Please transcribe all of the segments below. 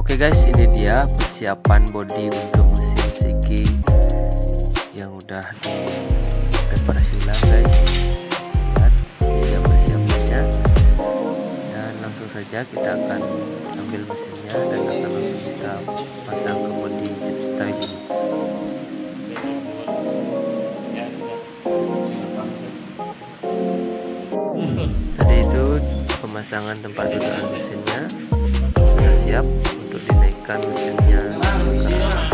Oke guys, ini dia persiapan bodi untuk mesin Sigi yang udah direparasi ulang guys. Lihat, ini dia persiapannya. Dan langsung saja kita akan ambil mesinnya dan akan langsung kita pasang ke bodi Jeep Style ini. Tadi itu pemasangan tempat dudukan mesinnya sudah siap untuk dinaikkan mesinnya masuk ke atas.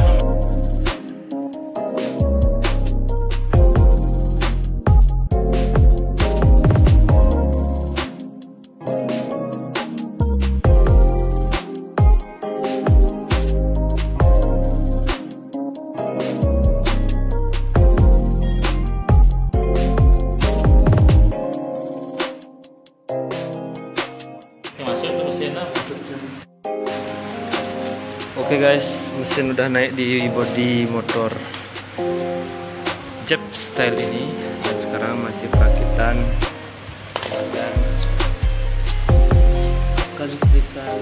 Oke guys, mesin udah naik di bodi motor Jeep Style ini dan sekarang masih perakitan dan kalibrikan.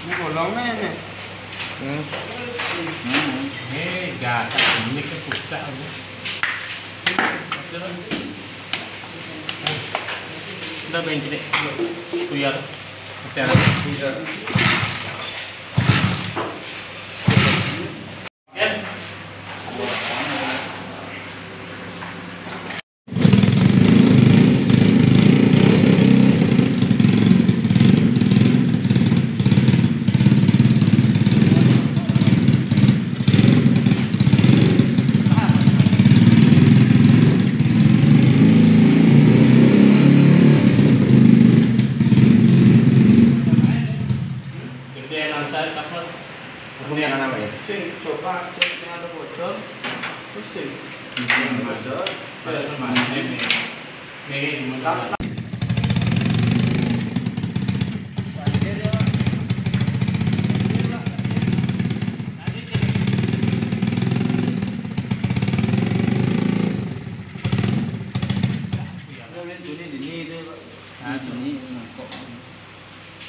Ini bolongnya ini. Gata ini ke pusat aku. Udah benci deh. Tuyar. Bicara. Kemudian apa ya? Coba cek yang ada bocor, terus Bocor.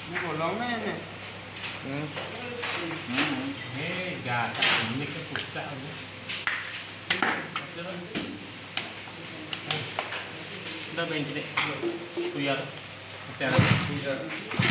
ini bolongnya ini. Gata ini ke pusat aku. Udah benci deh. Tuyar. Bicara.